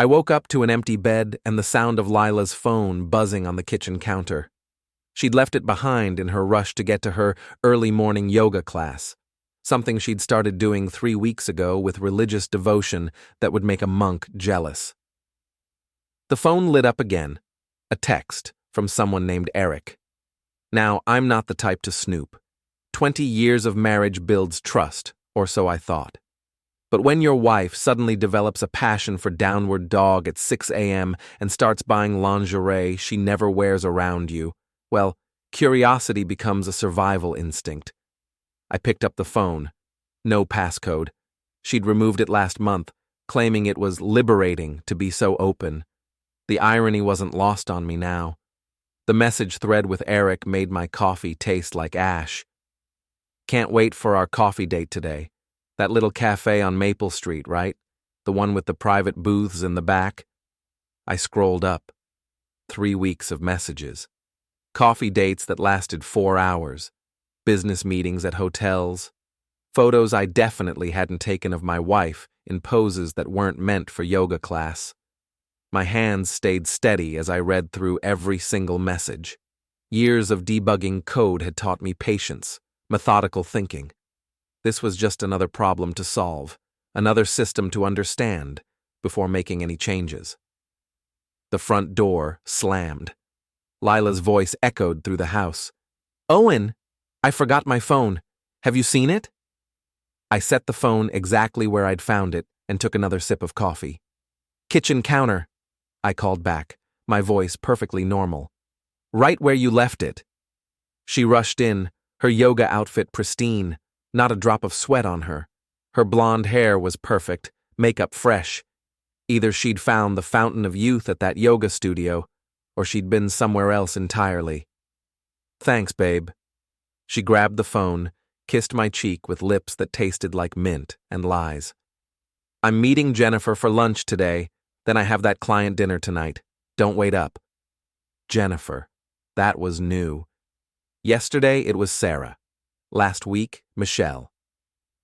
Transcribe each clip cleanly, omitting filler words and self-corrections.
I woke up to an empty bed and the sound of Lila's phone buzzing on the kitchen counter. She'd left it behind in her rush to get to her early morning yoga class, something she'd started doing 3 weeks ago with religious devotion that would make a monk jealous. The phone lit up again, a text from someone named Eric. Now, I'm not the type to snoop. 20 years of marriage builds trust, or so I thought. But when your wife suddenly develops a passion for downward dog at 6 a.m. and starts buying lingerie she never wears around you, well, curiosity becomes a survival instinct. I picked up the phone. No passcode. She'd removed it last month, claiming it was liberating to be so open. The irony wasn't lost on me now. The message thread with Eric made my coffee taste like ash. Can't wait for our coffee date today. That little cafe on Maple Street, right? The one with the private booths in the back? I scrolled up. 3 weeks of messages. Coffee dates that lasted 4 hours. Business meetings at hotels. Photos I definitely hadn't taken of my wife in poses that weren't meant for yoga class. My hands stayed steady as I read through every single message. Years of debugging code had taught me patience, methodical thinking. This was just another problem to solve, another system to understand before making any changes. The front door slammed. Lila's voice echoed through the house. "Owen, I forgot my phone. Have you seen it?" I set the phone exactly where I'd found it and took another sip of coffee. "Kitchen counter," I called back, my voice perfectly normal. "Right where you left it." She rushed in, her yoga outfit pristine, not a drop of sweat on her. Her blonde hair was perfect, makeup fresh. Either she'd found the fountain of youth at that yoga studio, or she'd been somewhere else entirely. "Thanks, babe." She grabbed the phone, kissed my cheek with lips that tasted like mint and lies. "I'm meeting Jennifer for lunch today, then I have that client dinner tonight. Don't wait up." Jennifer. That was new. Yesterday it was Sarah. Last week, Michelle.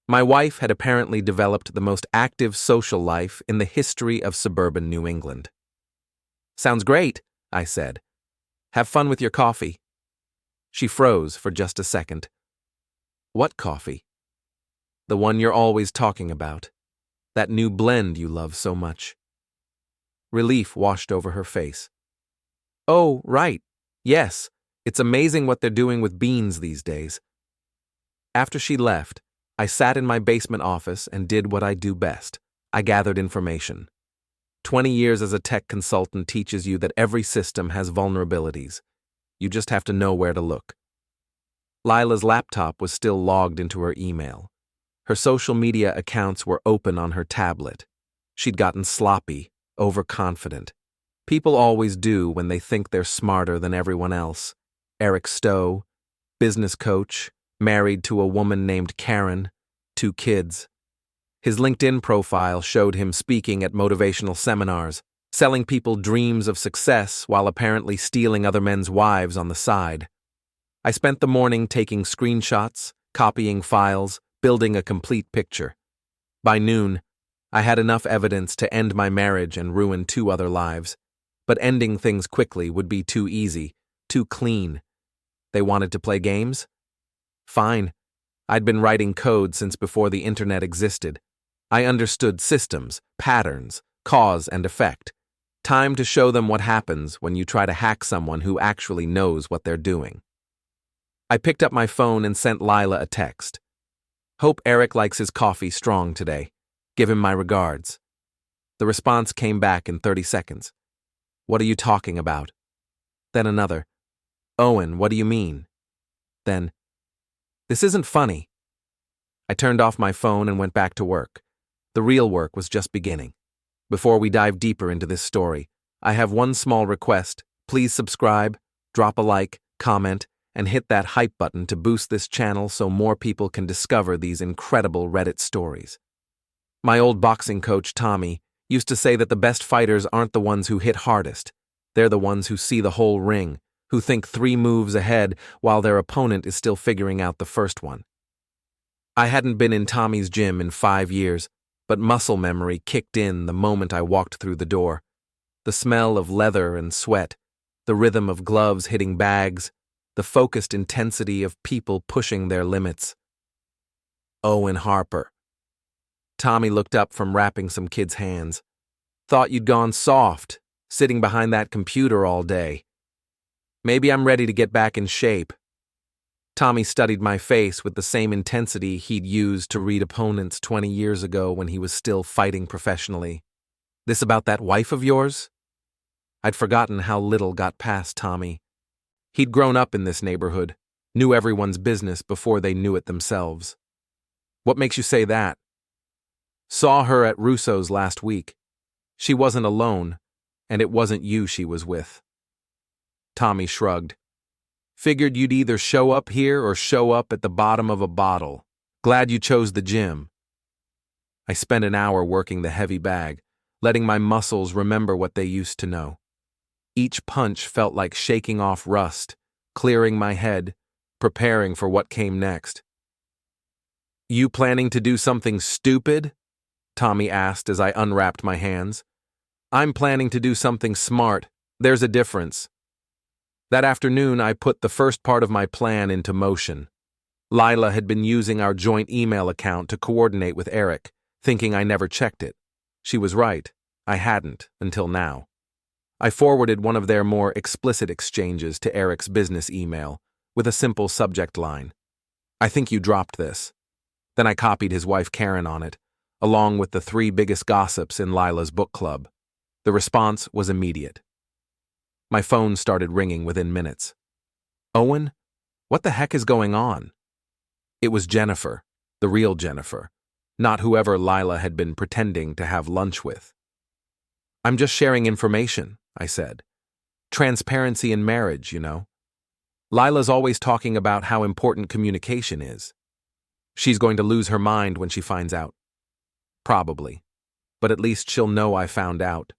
My wife had apparently developed the most active social life in the history of suburban New England. "Sounds great," I said. "Have fun with your coffee." She froze for just a second. "What coffee?" "The one you're always talking about. That new blend you love so much." Relief washed over her face. "Oh, right. Yes, it's amazing what they're doing with beans these days." After she left, I sat in my basement office and did what I do best. I gathered information. 20 years as a tech consultant teaches you that every system has vulnerabilities. You just have to know where to look. Lila's laptop was still logged into her email. Her social media accounts were open on her tablet. She'd gotten sloppy, overconfident. People always do when they think they're smarter than everyone else. Eric Stowe, business coach, married to a woman named Karen, 2 kids. His LinkedIn profile showed him speaking at motivational seminars, selling people dreams of success while apparently stealing other men's wives on the side. I spent the morning taking screenshots, copying files, building a complete picture. By noon, I had enough evidence to end my marriage and ruin 2 other lives, but ending things quickly would be too easy, too clean. They wanted to play games? Fine. I'd been writing code since before the internet existed. I understood systems, patterns, cause and effect. Time to show them what happens when you try to hack someone who actually knows what they're doing. I picked up my phone and sent Lila a text. "Hope Eric likes his coffee strong today. Give him my regards." The response came back in 30 seconds. "What are you talking about?" Then another. "Owen, what do you mean?" Then, "This isn't funny." I turned off my phone and went back to work. The real work was just beginning. Before we dive deeper into this story, I have one small request. Please subscribe, drop a like, comment, and hit that hype button to boost this channel so more people can discover these incredible Reddit stories. My old boxing coach, Tommy, used to say that the best fighters aren't the ones who hit hardest. They're the ones who see the whole ring, who think 3 moves ahead while their opponent is still figuring out the first one. I hadn't been in Tommy's gym in 5 years, but muscle memory kicked in the moment I walked through the door. The smell of leather and sweat, the rhythm of gloves hitting bags, the focused intensity of people pushing their limits. Owen Harper. Tommy looked up from wrapping some kids' hands. Thought you'd gone soft, sitting behind that computer all day. Maybe I'm ready to get back in shape. Tommy studied my face with the same intensity he'd used to read opponents 20 years ago when he was still fighting professionally. This about that wife of yours? I'd forgotten how little got past Tommy. He'd grown up in this neighborhood, knew everyone's business before they knew it themselves. What makes you say that? Saw her at Russo's last week. She wasn't alone, and it wasn't you she was with. Tommy shrugged. Figured you'd either show up here or show up at the bottom of a bottle. Glad you chose the gym. I spent an hour working the heavy bag, letting my muscles remember what they used to know. Each punch felt like shaking off rust, clearing my head, preparing for what came next. You planning to do something stupid? Tommy asked as I unwrapped my hands. I'm planning to do something smart. There's a difference. That afternoon, I put the first part of my plan into motion. Lila had been using our joint email account to coordinate with Eric, thinking I never checked it. She was right. I hadn't, until now. I forwarded one of their more explicit exchanges to Eric's business email, with a simple subject line. I think you dropped this. Then I copied his wife Karen on it, along with the 3 biggest gossips in Lila's book club. The response was immediate. My phone started ringing within minutes. Owen, what the heck is going on? It was Jennifer, the real Jennifer, not whoever Lila had been pretending to have lunch with. I'm just sharing information, I said. Transparency in marriage, you know. Lila's always talking about how important communication is. She's going to lose her mind when she finds out. Probably. But at least she'll know I found out.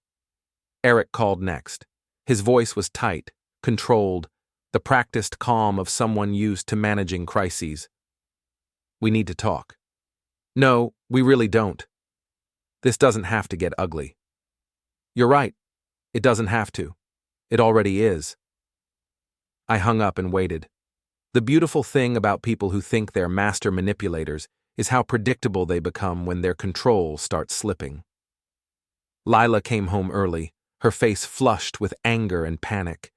Eric called next. His voice was tight, controlled, the practiced calm of someone used to managing crises. We need to talk. No, we really don't. This doesn't have to get ugly. You're right. It doesn't have to. It already is. I hung up and waited. The beautiful thing about people who think they're master manipulators is how predictable they become when their control starts slipping. Lila came home early, her face flushed with anger and panic.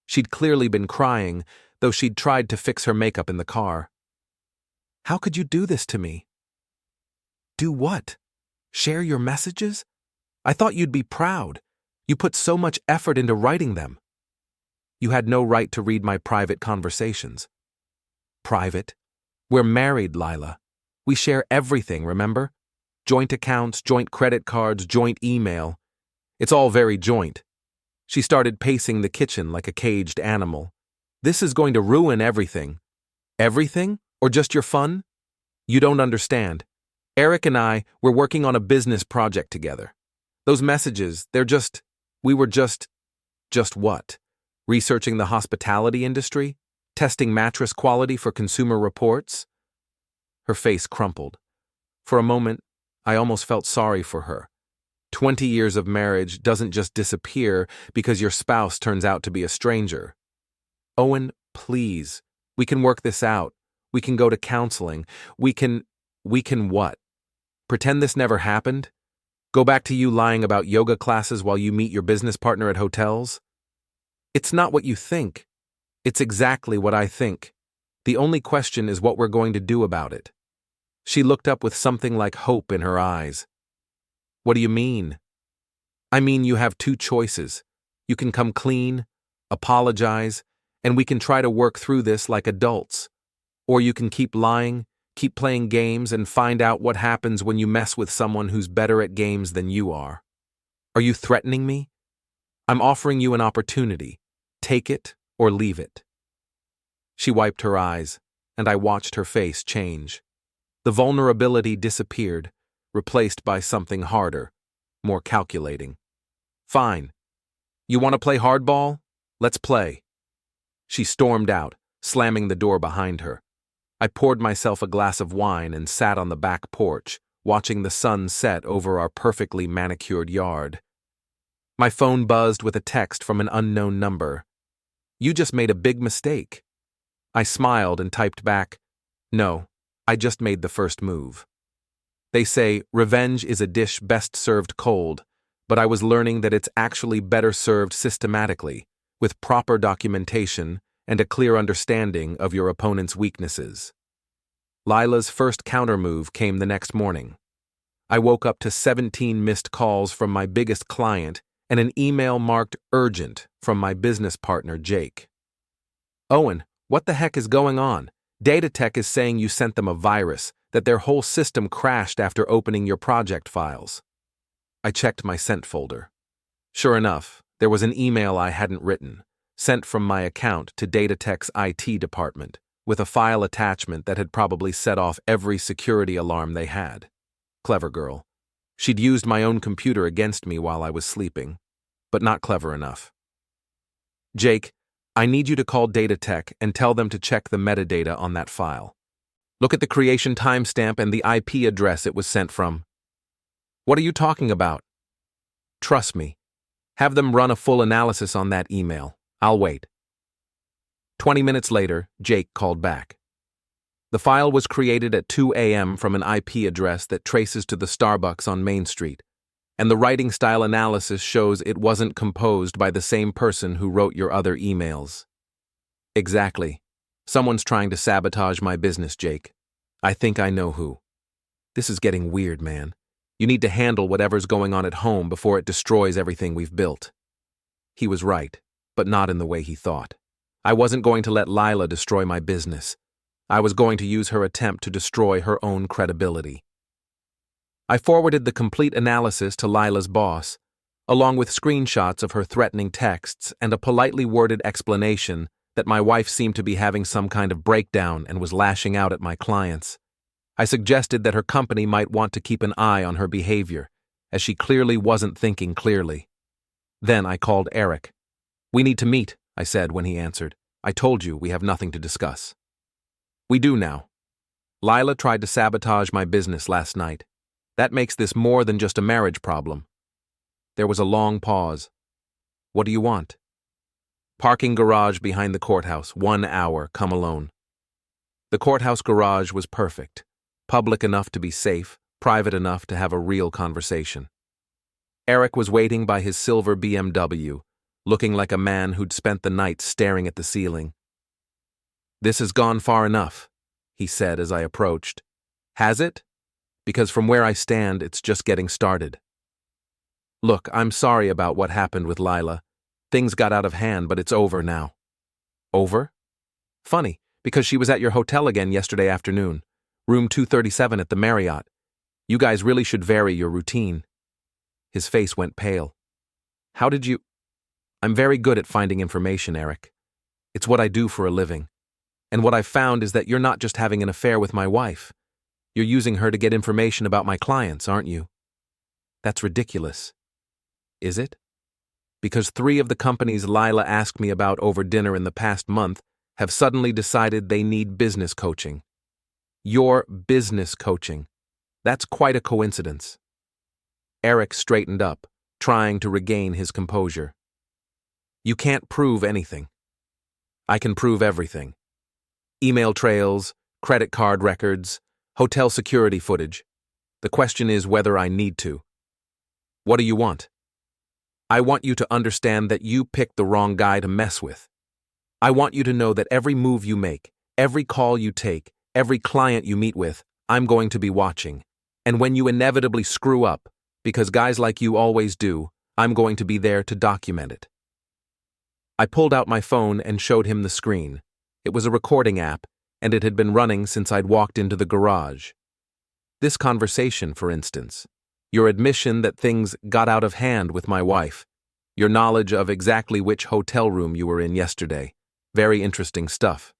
She'd clearly been crying, though she'd tried to fix her makeup in the car. How could you do this to me? Do what? Share your messages? I thought you'd be proud. You put so much effort into writing them. You had no right to read my private conversations. Private? We're married, Lila. We share everything, remember? Joint accounts, joint credit cards, joint email. It's all very joint. She started pacing the kitchen like a caged animal. This is going to ruin everything. Everything? Or just your fun? You don't understand. Eric and I, we're working on a business project together. Those messages, we were just what? Researching the hospitality industry? Testing mattress quality for Consumer Reports? Her face crumpled. For a moment, I almost felt sorry for her. 20 years of marriage doesn't just disappear because your spouse turns out to be a stranger. Owen, please, we can work this out. We can go to counseling. We can what? Pretend this never happened? Go back to you lying about yoga classes while you meet your business partner at hotels? It's not what you think. It's exactly what I think. The only question is what we're going to do about it. She looked up with something like hope in her eyes. What do you mean? I mean you have 2 choices. You can come clean, apologize, and we can try to work through this like adults. Or you can keep lying, keep playing games, and find out what happens when you mess with someone who's better at games than you are. Are you threatening me? I'm offering you an opportunity. Take it or leave it. She wiped her eyes, and I watched her face change. The vulnerability disappeared, replaced by something harder, more calculating. Fine. You want to play hardball? Let's play. She stormed out, slamming the door behind her. I poured myself a glass of wine and sat on the back porch, watching the sun set over our perfectly manicured yard. My phone buzzed with a text from an unknown number. "You just made a big mistake." I smiled and typed back, "No, I just made the first move." They say revenge is a dish best served cold, but I was learning that it's actually better served systematically, with proper documentation and a clear understanding of your opponent's weaknesses. Lila's first countermove came the next morning. I woke up to 17 missed calls from my biggest client and an email marked urgent from my business partner, Jake. "Owen, what the heck is going on? Data Tech is saying you sent them a virus, that their whole system crashed after opening your project files." I checked my sent folder. Sure enough, there was an email I hadn't written, sent from my account to Data Tech's IT department, with a file attachment that had probably set off every security alarm they had. Clever girl. She'd used my own computer against me while I was sleeping, but not clever enough. "Jake, I need you to call Data Tech and tell them to check the metadata on that file. Look at the creation timestamp and the IP address it was sent from." "What are you talking about?" "Trust me. Have them run a full analysis on that email. I'll wait." 20 minutes later, Jake called back. The file was created at 2 a.m. from an IP address that traces to the Starbucks on Main Street, and the writing style analysis shows it wasn't composed by the same person who wrote your other emails. "Exactly. Someone's trying to sabotage my business, Jake. I think I know who. This is getting weird, man. You need to handle whatever's going on at home before it destroys everything we've built." He was right, but not in the way he thought. I wasn't going to let Lila destroy my business. I was going to use her attempt to destroy her own credibility. I forwarded the complete analysis to Lila's boss, along with screenshots of her threatening texts and a politely worded explanation that my wife seemed to be having some kind of breakdown and was lashing out at my clients. I suggested that her company might want to keep an eye on her behavior, as she clearly wasn't thinking clearly. Then I called Eric. "We need to meet," I said when he answered. "I told you we have nothing to discuss." "We do now. Lila tried to sabotage my business last night. That makes this more than just a marriage problem." There was a long pause. "What do you want?" "Parking garage behind the courthouse, 1 hour, come alone." The courthouse garage was perfect. Public enough to be safe, private enough to have a real conversation. Eric was waiting by his silver BMW, looking like a man who'd spent the night staring at the ceiling. "This has gone far enough," he said as I approached. "Has it? Because from where I stand, it's just getting started. Look, I'm sorry about what happened with Lila. Things got out of hand, but it's over now." "Over? Funny, because she was at your hotel again yesterday afternoon. Room 237 at the Marriott. You guys really should vary your routine." His face went pale. "How did you—" "I'm very good at finding information, Eric. It's what I do for a living. And what I've found is that you're not just having an affair with my wife. You're using her to get information about my clients, aren't you?" "That's ridiculous." "Is it? Because 3 of the companies Lila asked me about over dinner in the past month have suddenly decided they need business coaching. Your business coaching. That's quite a coincidence." Eric straightened up, trying to regain his composure. "You can't prove anything." "I can prove everything. Email trails, credit card records, hotel security footage. The question is whether I need to." "What do you want?" "I want you to understand that you picked the wrong guy to mess with. I want you to know that every move you make, every call you take, every client you meet with, I'm going to be watching. And when you inevitably screw up, because guys like you always do, I'm going to be there to document it." I pulled out my phone and showed him the screen. It was a recording app, and it had been running since I'd walked into the garage. This conversation, for instance. Your admission that things got out of hand with my wife. Your knowledge of exactly which hotel room you were in yesterday. Very interesting stuff.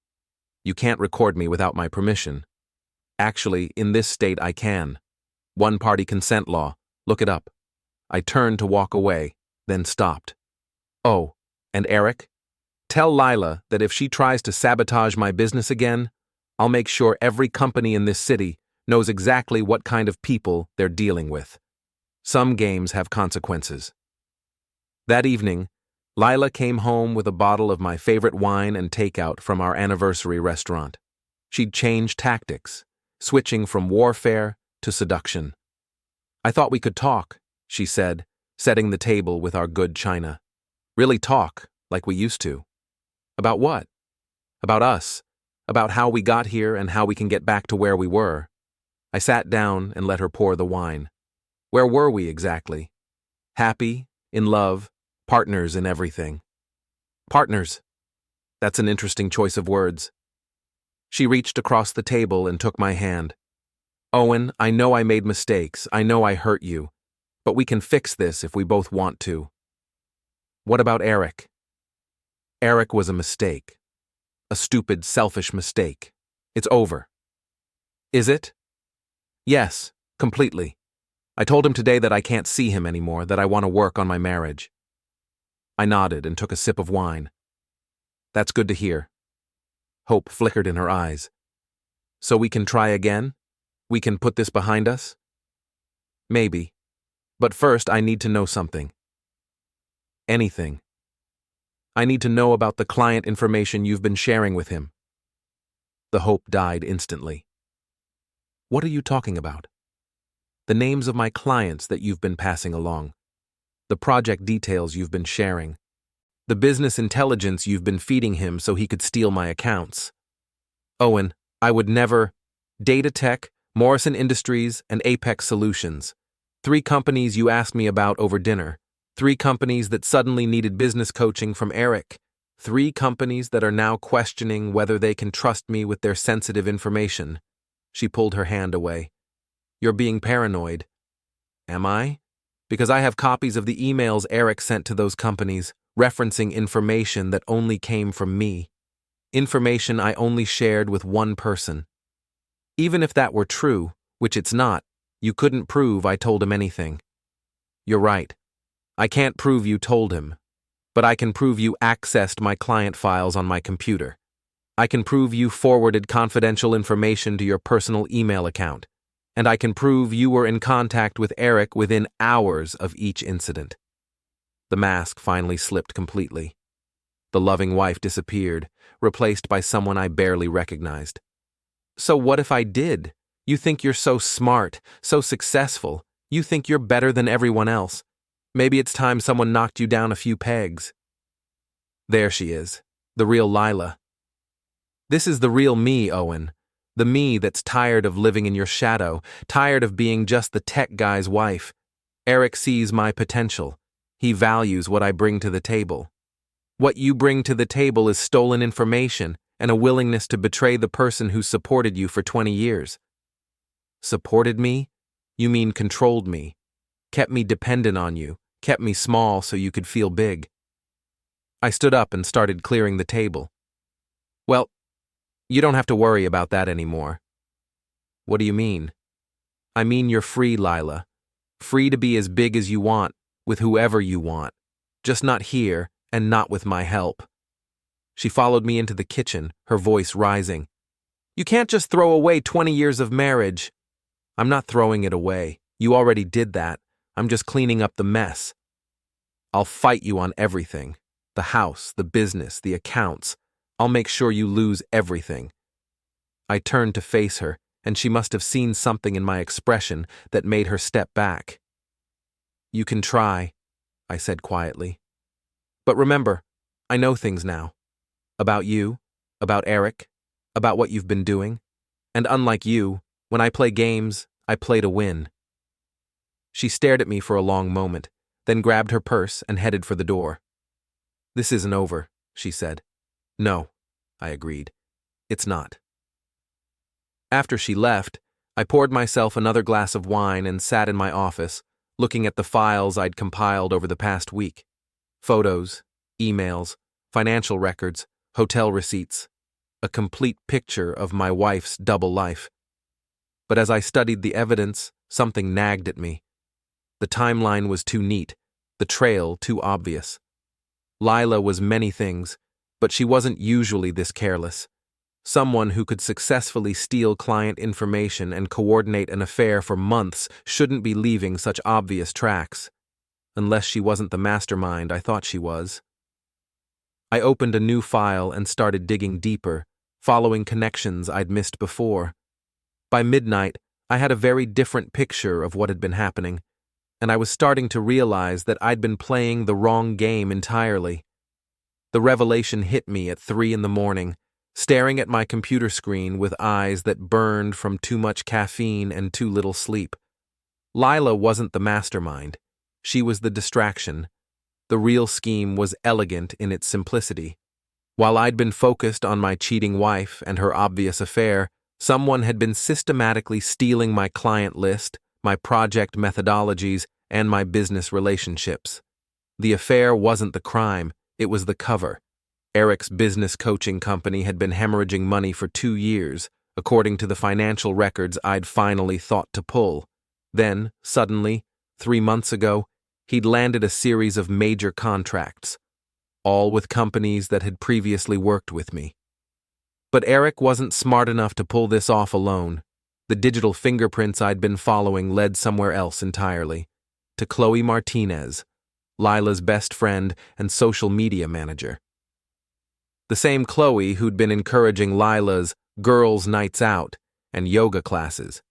You can't record me without my permission. Actually, in this state I can. One-party consent law. Look it up. I turned to walk away, then stopped. "Oh, and Eric? Tell Lila that if she tries to sabotage my business again, I'll make sure every company in this city, knows exactly what kind of people they're dealing with. Some games have consequences. That evening, Lila came home with a bottle of my favorite wine and takeout from our anniversary restaurant. She'd changed tactics, switching from warfare to seduction. "I thought we could talk," she said, setting the table with our good china. "Really talk, like we used to." "About what?" "About us. About how we got here and how we can get back to where we were." I sat down and let her pour the wine. Where were we exactly? Happy, in love, partners in everything. Partners. That's an interesting choice of words. She reached across the table and took my hand. "Owen, I know I made mistakes. I know I hurt you. But we can fix this if we both want to." "What about Eric?" "Eric was a mistake. A stupid, selfish mistake. It's over." "Is it?" "Yes, completely. I told him today that I can't see him anymore, that I want to work on my marriage." I nodded and took a sip of wine. "That's good to hear." Hope flickered in her eyes. "So we can try again? We can put this behind us?" "Maybe. But first I need to know something." "Anything." "I need to know about the client information you've been sharing with him." The hope died instantly. "What are you talking about?" "The names of my clients that you've been passing along. The project details you've been sharing. The business intelligence you've been feeding him so he could steal my accounts." "Owen, I would never—" "Data Tech, Morrison Industries, and Apex Solutions. 3 companies you asked me about over dinner. 3 companies that suddenly needed business coaching from Eric. 3 companies that are now questioning whether they can trust me with their sensitive information." She pulled her hand away. "You're being paranoid." "Am I? Because I have copies of the emails Eric sent to those companies, referencing information that only came from me. Information I only shared with one person. Even if that were true, which it's not, you couldn't prove I told him anything." "You're right. I can't prove you told him, but I can prove you accessed my client files on my computer. I can prove you forwarded confidential information to your personal email account, and I can prove you were in contact with Eric within hours of each incident." The mask finally slipped completely. The loving wife disappeared, replaced by someone I barely recognized. "So what if I did? You think you're so smart, so successful. You think you're better than everyone else. Maybe it's time someone knocked you down a few pegs." There she is, the real Lila. This is the real me, Owen. The me that's tired of living in your shadow, tired of being just the tech guy's wife. Eric sees my potential. He values what I bring to the table. What you bring to the table is stolen information and a willingness to betray the person who supported you for 20 years. Supported me? You mean controlled me. Kept me dependent on you, kept me small so you could feel big. I stood up and started clearing the table. "Well, you don't have to worry about that anymore." "What do you mean?" "I mean you're free, Lila. Free to be as big as you want, with whoever you want. Just not here, and not with my help." She followed me into the kitchen, her voice rising. "You can't just throw away 20 years of marriage." "I'm not throwing it away. You already did that. I'm just cleaning up the mess." "I'll fight you on everything. The house, the business, the accounts. I'll make sure you lose everything." I turned to face her, and she must have seen something in my expression that made her step back. "You can try," I said quietly. "But remember, I know things now. About you, about Eric, about what you've been doing. And unlike you, when I play games, I play to win." She stared at me for a long moment, then grabbed her purse and headed for the door. "This isn't over," she said. "No," I agreed. "It's not." After she left, I poured myself another glass of wine and sat in my office, looking at the files I'd compiled over the past week. Photos, emails, financial records, hotel receipts. A complete picture of my wife's double life. But as I studied the evidence, something nagged at me. The timeline was too neat, the trail too obvious. Lila was many things, but she wasn't usually this careless. Someone who could successfully steal client information and coordinate an affair for months shouldn't be leaving such obvious tracks. Unless she wasn't the mastermind I thought she was. I opened a new file and started digging deeper, following connections I'd missed before. By midnight, I had a very different picture of what had been happening, and I was starting to realize that I'd been playing the wrong game entirely. The revelation hit me at 3 a.m, staring at my computer screen with eyes that burned from too much caffeine and too little sleep. Lila wasn't the mastermind. She was the distraction. The real scheme was elegant in its simplicity. While I'd been focused on my cheating wife and her obvious affair, someone had been systematically stealing my client list, my project methodologies, and my business relationships. The affair wasn't the crime, it was the cover. Eric's business coaching company had been hemorrhaging money for 2 years, according to the financial records I'd finally thought to pull. Then, suddenly, 3 months ago, he'd landed a series of major contracts, all with companies that had previously worked with me. But Eric wasn't smart enough to pull this off alone. The digital fingerprints I'd been following led somewhere else entirely, to Chloe Martinez, Lila's best friend and social media manager. The same Chloe who'd been encouraging Lila's girls' nights out and yoga classes.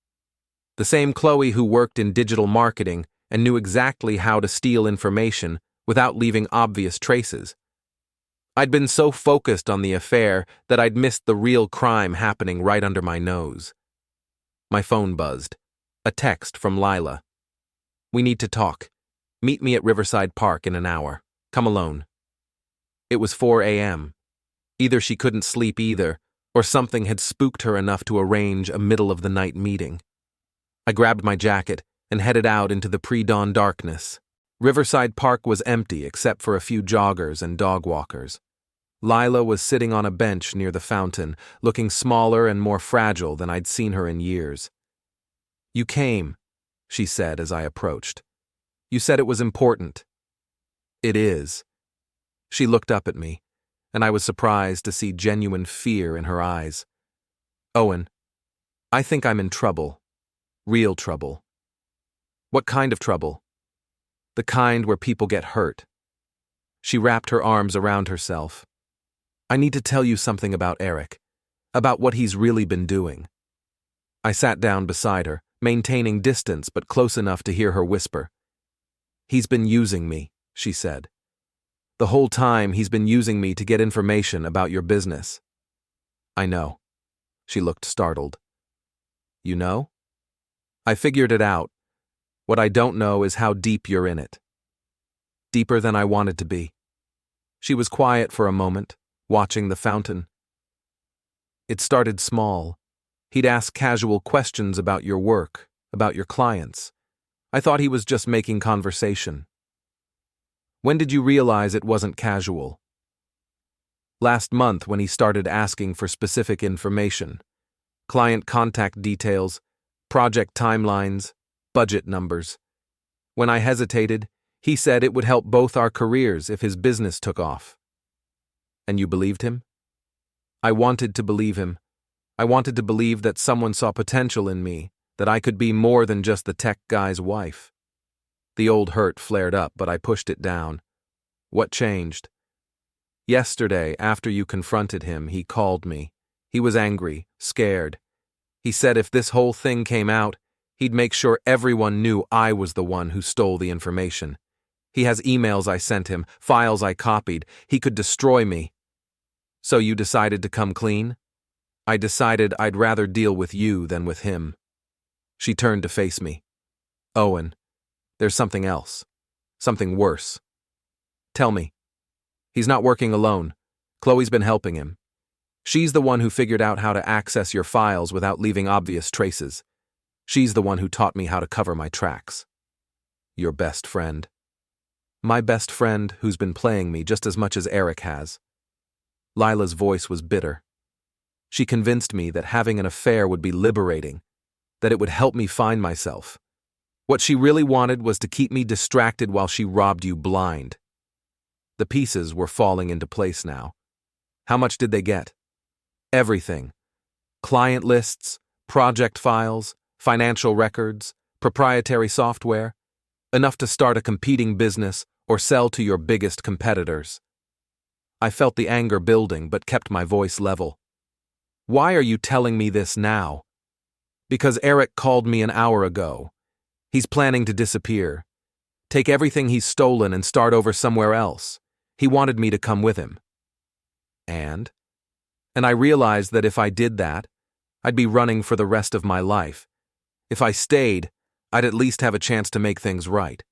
The same Chloe who worked in digital marketing and knew exactly how to steal information without leaving obvious traces. I'd been so focused on the affair that I'd missed the real crime happening right under my nose. My phone buzzed. A text from Lila. "We need to talk. Meet me at Riverside Park in an hour. Come alone." It was 4 a.m. Either she couldn't sleep either, or something had spooked her enough to arrange a middle-of-the-night meeting. I grabbed my jacket and headed out into the pre-dawn darkness. Riverside Park was empty except for a few joggers and dog walkers. Lila was sitting on a bench near the fountain, looking smaller and more fragile than I'd seen her in years. "You came," she said as I approached. "You said it was important." "It is." She looked up at me, and I was surprised to see genuine fear in her eyes. "Owen, I think I'm in trouble. Real trouble." "What kind of trouble?" "The kind where people get hurt." She wrapped her arms around herself. "I need to tell you something about Eric, about what he's really been doing." I sat down beside her, maintaining distance but close enough to hear her whisper. "He's been using me," she said. "The whole time he's been using me to get information about your business." "I know." She looked startled. "You know?" "I figured it out. What I don't know is how deep you're in it." "Deeper than I wanted to be." She was quiet for a moment, watching the fountain. "It started small. He'd ask casual questions about your work, about your clients. I thought he was just making conversation." "When did you realize it wasn't casual?" "Last month when he started asking for specific information. Client contact details, project timelines, budget numbers. When I hesitated, he said it would help both our careers if his business took off." "And you believed him?" "I wanted to believe him. I wanted to believe that someone saw potential in me, that I could be more than just the tech guy's wife." The old hurt flared up, but I pushed it down. "What changed?" "Yesterday, after you confronted him, he called me. He was angry, scared. He said if this whole thing came out, he'd make sure everyone knew I was the one who stole the information. He has emails I sent him, files I copied. He could destroy me." "So you decided to come clean?" "I decided I'd rather deal with you than with him." She turned to face me. "Owen, there's something else. Something worse." "Tell me." "He's not working alone. Chloe's been helping him. She's the one who figured out how to access your files without leaving obvious traces. She's the one who taught me how to cover my tracks." "Your best friend?" "My best friend who's been playing me just as much as Eric has." Lila's voice was bitter. She convinced me that having an affair would be liberating, that it would help me find myself. What she really wanted was to keep me distracted while she robbed you blind. The pieces were falling into place now. "How much did they get?" Everything. Client lists, project files, financial records, proprietary software. Enough to start a competing business or sell to your biggest competitors. I felt the anger building but kept my voice level. Why are you telling me this now? Because Eric called me an hour ago. He's planning to disappear. Take everything he's stolen and start over somewhere else. He wanted me to come with him. And I realized that if I did that, I'd be running for the rest of my life. If I stayed, I'd at least have a chance to make things right.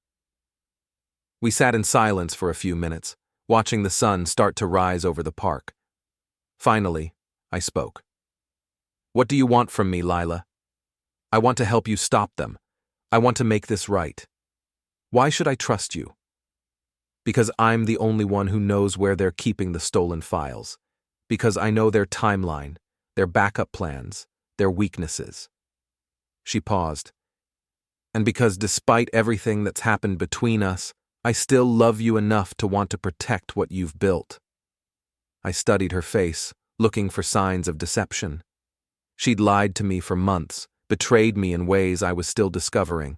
We sat in silence for a few minutes, watching the sun start to rise over the park. Finally, I spoke. What do you want from me, Lila? I want to help you stop them. I want to make this right. Why should I trust you? Because I'm the only one who knows where they're keeping the stolen files. Because I know their timeline, their backup plans, their weaknesses. She paused. And because despite everything that's happened between us, I still love you enough to want to protect what you've built. I studied her face, looking for signs of deception. She'd lied to me for months, betrayed me in ways I was still discovering.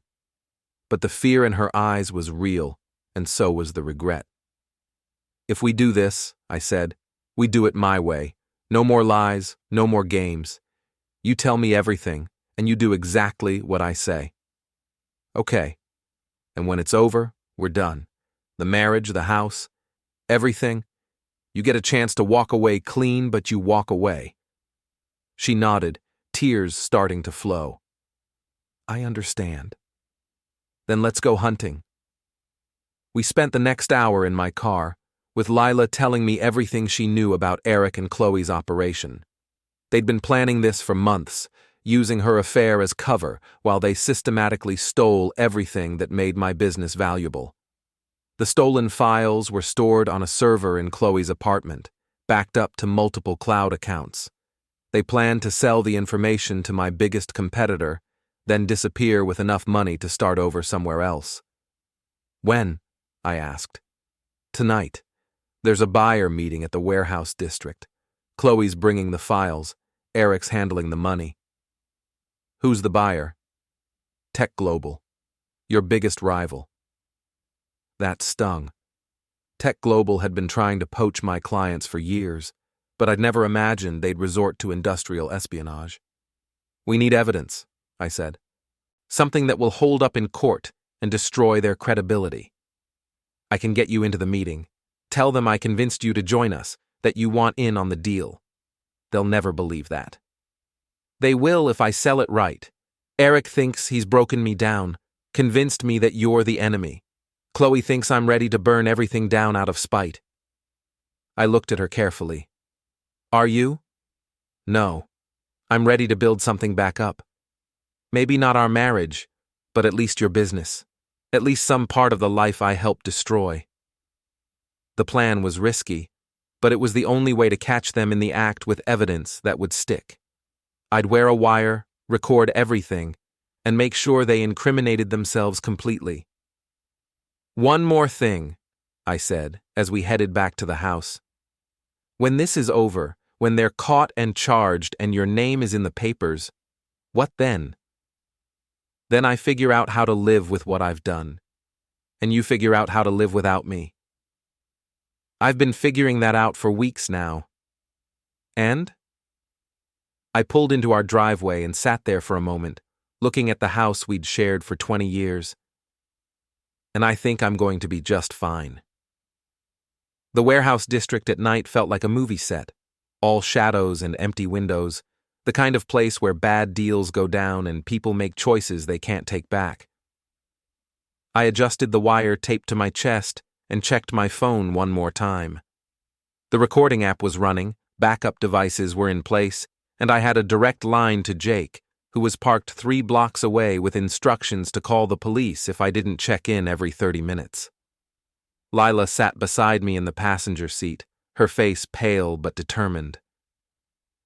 But the fear in her eyes was real, and so was the regret. If we do this, I said, we do it my way. No more lies, no more games. You tell me everything, and you do exactly what I say. Okay. And when it's over, we're done. The marriage, the house, everything. You get a chance to walk away clean, but you walk away. She nodded, tears starting to flow. I understand. Then let's go hunting. We spent the next hour in my car, with Lila telling me everything she knew about Eric and Chloe's operation. They'd been planning this for months, using her affair as cover while they systematically stole everything that made my business valuable. The stolen files were stored on a server in Chloe's apartment, backed up to multiple cloud accounts. They planned to sell the information to my biggest competitor, then disappear with enough money to start over somewhere else. When? I asked. Tonight. There's a buyer meeting at the warehouse district. Chloe's bringing the files. Eric's handling the money. Who's the buyer? Tech Global. Your biggest rival. That stung. Tech Global had been trying to poach my clients for years, but I'd never imagined they'd resort to industrial espionage. We need evidence, I said. Something that will hold up in court and destroy their credibility. I can get you into the meeting. Tell them I convinced you to join us, that you want in on the deal. They'll never believe that. They will if I sell it right. Eric thinks he's broken me down, convinced me that you're the enemy. Chloe thinks I'm ready to burn everything down out of spite. I looked at her carefully. Are you? No. I'm ready to build something back up. Maybe not our marriage, but at least your business. At least some part of the life I helped destroy. The plan was risky, but it was the only way to catch them in the act with evidence that would stick. I'd wear a wire, record everything, and make sure they incriminated themselves completely. One more thing, I said, as we headed back to the house. When this is over, when they're caught and charged and your name is in the papers, what then? Then I figure out how to live with what I've done, and you figure out how to live without me. I've been figuring that out for weeks now. And? I pulled into our driveway and sat there for a moment, looking at the house we'd shared for 20 years. And I think I'm going to be just fine. The warehouse district at night felt like a movie set, all shadows and empty windows, the kind of place where bad deals go down and people make choices they can't take back. I adjusted the wire taped to my chest and checked my phone one more time. The recording app was running, backup devices were in place, and I had a direct line to Jake, who was parked 3 blocks away with instructions to call the police if I didn't check in every 30 minutes. Lila sat beside me in the passenger seat, her face pale but determined.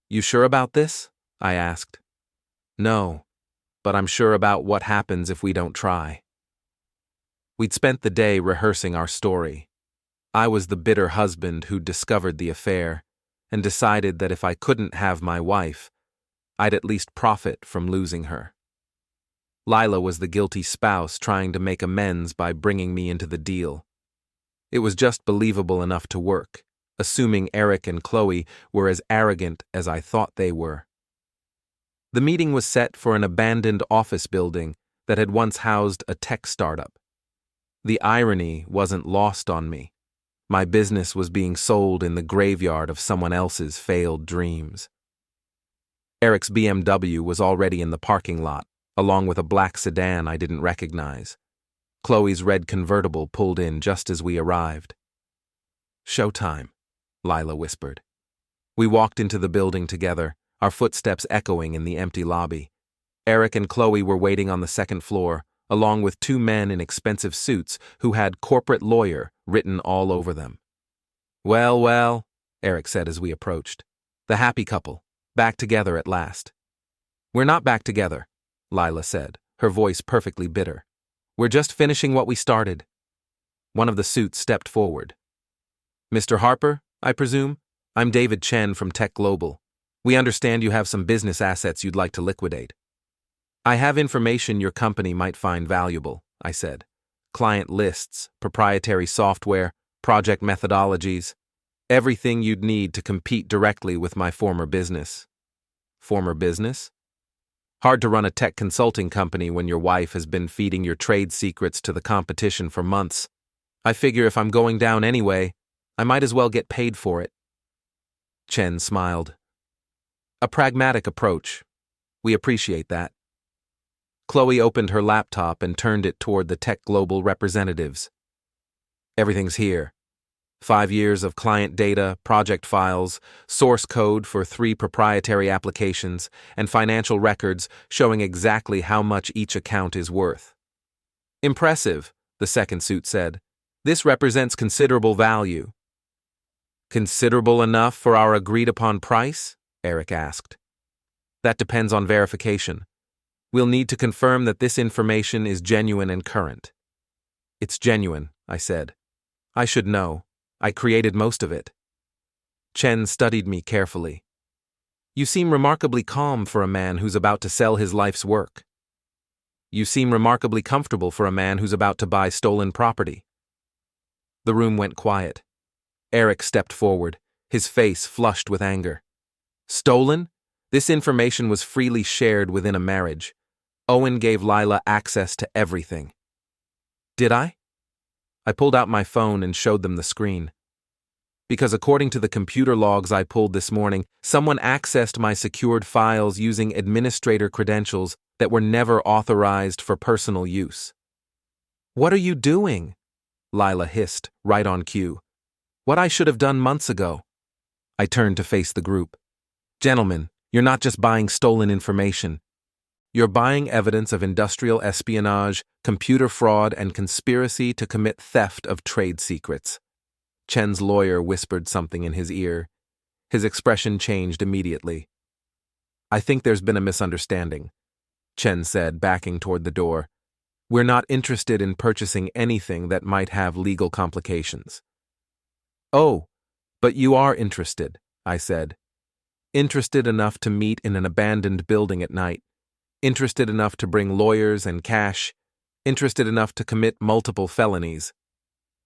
You sure about this? I asked. No, but I'm sure about what happens if we don't try. We'd spent the day rehearsing our story. I was the bitter husband who'd discovered the affair. and decided that if I couldn't have my wife, I'd at least profit from losing her. Lila was the guilty spouse trying to make amends by bringing me into the deal. It was just believable enough to work, assuming Eric and Chloe were as arrogant as I thought they were. The meeting was set for an abandoned office building that had once housed a tech startup. The irony wasn't lost on me. My business was being sold in the graveyard of someone else's failed dreams. Eric's BMW was already in the parking lot, along with a black sedan I didn't recognize. Chloe's red convertible pulled in just as we arrived. "Showtime," Lila whispered. We walked into the building together, our footsteps echoing in the empty lobby. Eric and Chloe were waiting on the second floor, along with two men in expensive suits who had corporate lawyer written all over them. "Well, well," Eric said as we approached. "The happy couple, back together at last." "We're not back together," Lila said, her voice perfectly bitter. "We're just finishing what we started." One of the suits stepped forward. "Mr. Harper, I presume? I'm David Chen from Tech Global. We understand you have some business assets you'd like to liquidate." "I have information your company might find valuable," I said. "Client lists, proprietary software, project methodologies, everything you'd need to compete directly with my former business." "Former business?" "Hard to run a tech consulting company when your wife has been feeding your trade secrets to the competition for months. I figure if I'm going down anyway, I might as well get paid for it." Chen smiled. "A pragmatic approach. We appreciate that." Chloe opened her laptop and turned it toward the Tech Global representatives. "Everything's here. 5 years of client data, project files, source code for 3 proprietary applications, and financial records showing exactly how much each account is worth." "Impressive," the second suit said. "This represents considerable value." "Considerable enough for our agreed-upon price?" Eric asked. "That depends on verification. We'll need to confirm that this information is genuine and current." "It's genuine," I said. "I should know. I created most of it." Chen studied me carefully. "You seem remarkably calm for a man who's about to sell his life's work. You seem remarkably comfortable for a man who's about to buy stolen property." The room went quiet. Eric stepped forward, his face flushed with anger. "Stolen? This information was freely shared within a marriage. Owen gave Lila access to everything." "Did I?" I pulled out my phone and showed them the screen. "Because according to the computer logs I pulled this morning, someone accessed my secured files using administrator credentials that were never authorized for personal use." "What are you doing?" Lila hissed, right on cue. "What I should have done months ago." I turned to face the group. "Gentlemen, you're not just buying stolen information. You're buying evidence of industrial espionage, computer fraud, and conspiracy to commit theft of trade secrets." Chen's lawyer whispered something in his ear. His expression changed immediately. "I think there's been a misunderstanding," Chen said, backing toward the door. "We're not interested in purchasing anything that might have legal complications." "Oh, but you are interested," I said. "Interested enough to meet in an abandoned building at night. Interested enough to bring lawyers and cash. Interested enough to commit multiple felonies."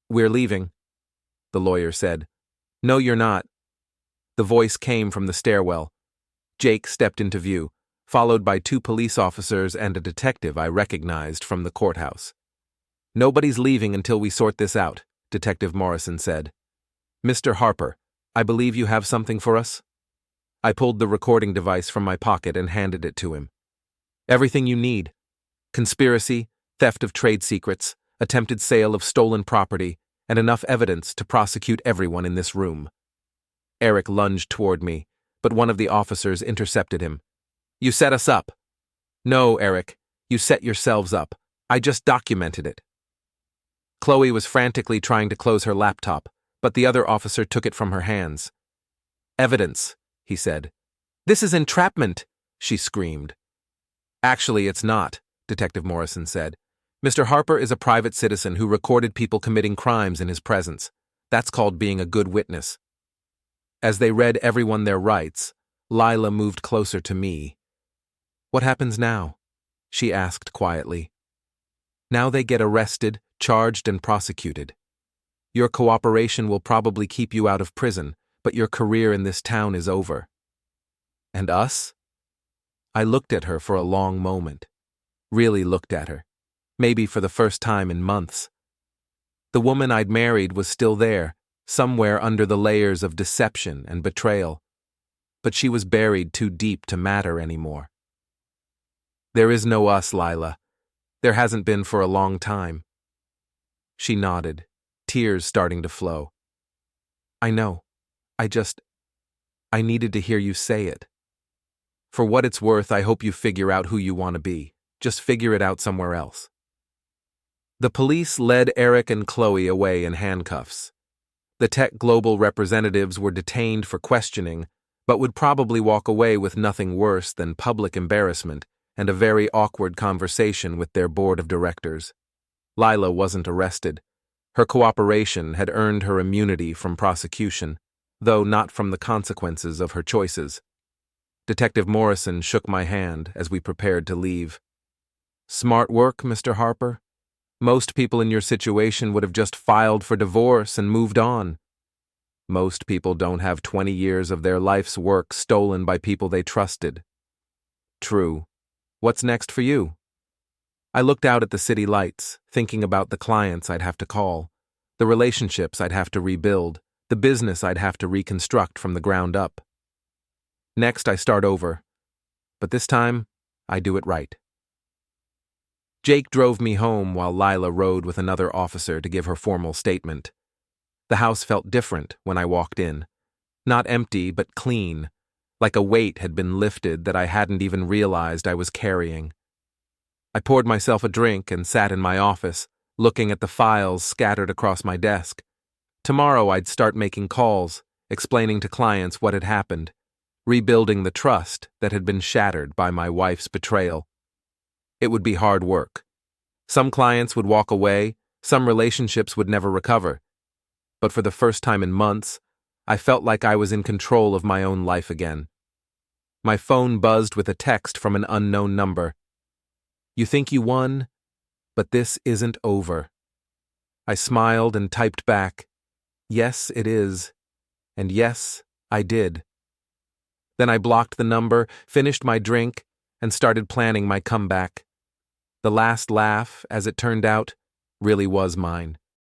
"We're leaving," the lawyer said. "No, you're not." The voice came from the stairwell. Jake stepped into view, followed by 2 police officers and a detective I recognized from the courthouse. "Nobody's leaving until we sort this out," Detective Morrison said. "Mr. Harper, I believe you have something for us?" I pulled the recording device from my pocket and handed it to him. "Everything you need. Conspiracy, theft of trade secrets, attempted sale of stolen property, and enough evidence to prosecute everyone in this room." Eric lunged toward me, but one of the officers intercepted him. "You set us up." "No, Eric, you set yourselves up. I just documented it." Chloe was frantically trying to close her laptop, but the other officer took it from her hands. "Evidence," he said. "This is entrapment," she screamed. "Actually, it's not," Detective Morrison said. "Mr. Harper is a private citizen who recorded people committing crimes in his presence. That's called being a good witness." As they read everyone their rights, Lila moved closer to me. "What happens now?" she asked quietly. "Now they get arrested, charged, and prosecuted. Your cooperation will probably keep you out of prison, but your career in this town is over." "And us?" I looked at her for a long moment. Really looked at her. Maybe for the first time in months. The woman I'd married was still there, somewhere under the layers of deception and betrayal. But she was buried too deep to matter anymore. "There is no us, Lila. There hasn't been for a long time." She nodded, tears starting to flow. "I know. I needed to hear you say it. For what it's worth, I hope you figure out who you want to be. Just figure it out somewhere else." The police led Eric and Chloe away in handcuffs. The Tech Global representatives were detained for questioning, but would probably walk away with nothing worse than public embarrassment and a very awkward conversation with their board of directors. Lila wasn't arrested. Her cooperation had earned her immunity from prosecution, though not from the consequences of her choices. Detective Morrison shook my hand as we prepared to leave. "Smart work, Mr. Harper. Most people in your situation would have just filed for divorce and moved on. Most people don't have 20 years of their life's work stolen by people they trusted." "True. What's next for you?" I looked out at the city lights, thinking about the clients I'd have to call, the relationships I'd have to rebuild, the business I'd have to reconstruct from the ground up. Next, I start over. But this time, I do it right. Jake drove me home while Lila rode with another officer to give her formal statement. The house felt different when I walked in. Not empty, but clean, like a weight had been lifted that I hadn't even realized I was carrying. I poured myself a drink and sat in my office, looking at the files scattered across my desk. Tomorrow I'd start making calls, explaining to clients what had happened, rebuilding the trust that had been shattered by my wife's betrayal. It would be hard work. Some clients would walk away, some relationships would never recover. But for the first time in months, I felt like I was in control of my own life again. My phone buzzed with a text from an unknown number. "You think you won? But this isn't over." I smiled and typed back, "Yes, it is. And yes, I did." Then I blocked the number, finished my drink, and started planning my comeback. The last laugh, as it turned out, really was mine.